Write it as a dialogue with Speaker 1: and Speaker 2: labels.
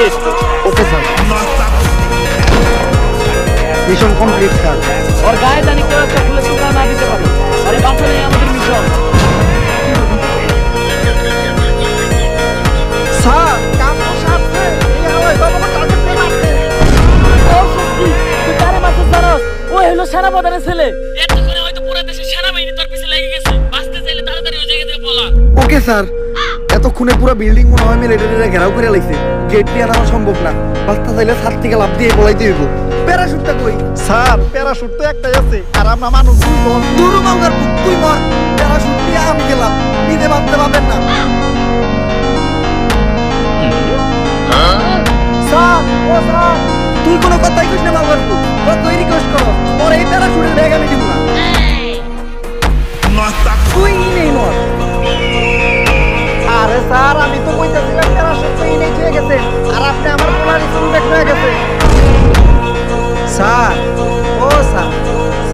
Speaker 1: Immediate.
Speaker 2: Okay sir. Mission complete sir.
Speaker 1: ওর গায়ে জানি কেউ একটা ফুলের টুকরা না দিতে পারে। আরে বাঁচানোই আমাদের মিশন।
Speaker 2: স্যার কাম তো সারছে, এই হাওয়ায় বাবা টার্গেট পেয়ে মারছে।
Speaker 1: ও সত্যি তুই কারে মারছিস জানোস? ও হলো সেনাপ্রধানের ছেলে। এতক্ষণে হয়তো পুরো দেশের সেনাবাহিনী তোর পিছে লেগে গেছে। বাঁচতে চাইলে তাড়াতাড়ি ওই জায়গা থেকে পলা।
Speaker 2: Okay sir. এতক্ষণে পুরো বিল্ডিং মনে হয় মিলিটারিরা ঘেরাও করে লাইছে, গেট দিয়ে আনা সম্ভব না। বাচ্চা চাইলে ছাদ থেকে লাফ দিয়ে পলাইতে হইব। প্যারাশুটটা কই?
Speaker 3: স্যার প্যারাশুট তো একটাই আছে, আর আমরা মানুষ দুইজন।
Speaker 2: দূর মাউগার বুক, তুই মর। প্যারাশুট নিয়ে আমি গেলাম, নিজে ভাবতে পারবেন না। স্যার, ও স্যার, তুই কোনো কথাই কইস না মাউগার বুক। কতই রিকোয়েস্ট করো, তোর এই প্যারাশুটের ব্যাগ আমি দিব না। তুই নেই মর। আরে স্যার, আমি তো কইতাছিলাম প্যারাশুট তো ইনেই হয়ে গেছে, আর আপনি আমার পোলারি ব্যাগ হয়ে গেছে। স্যার, ও স্যার,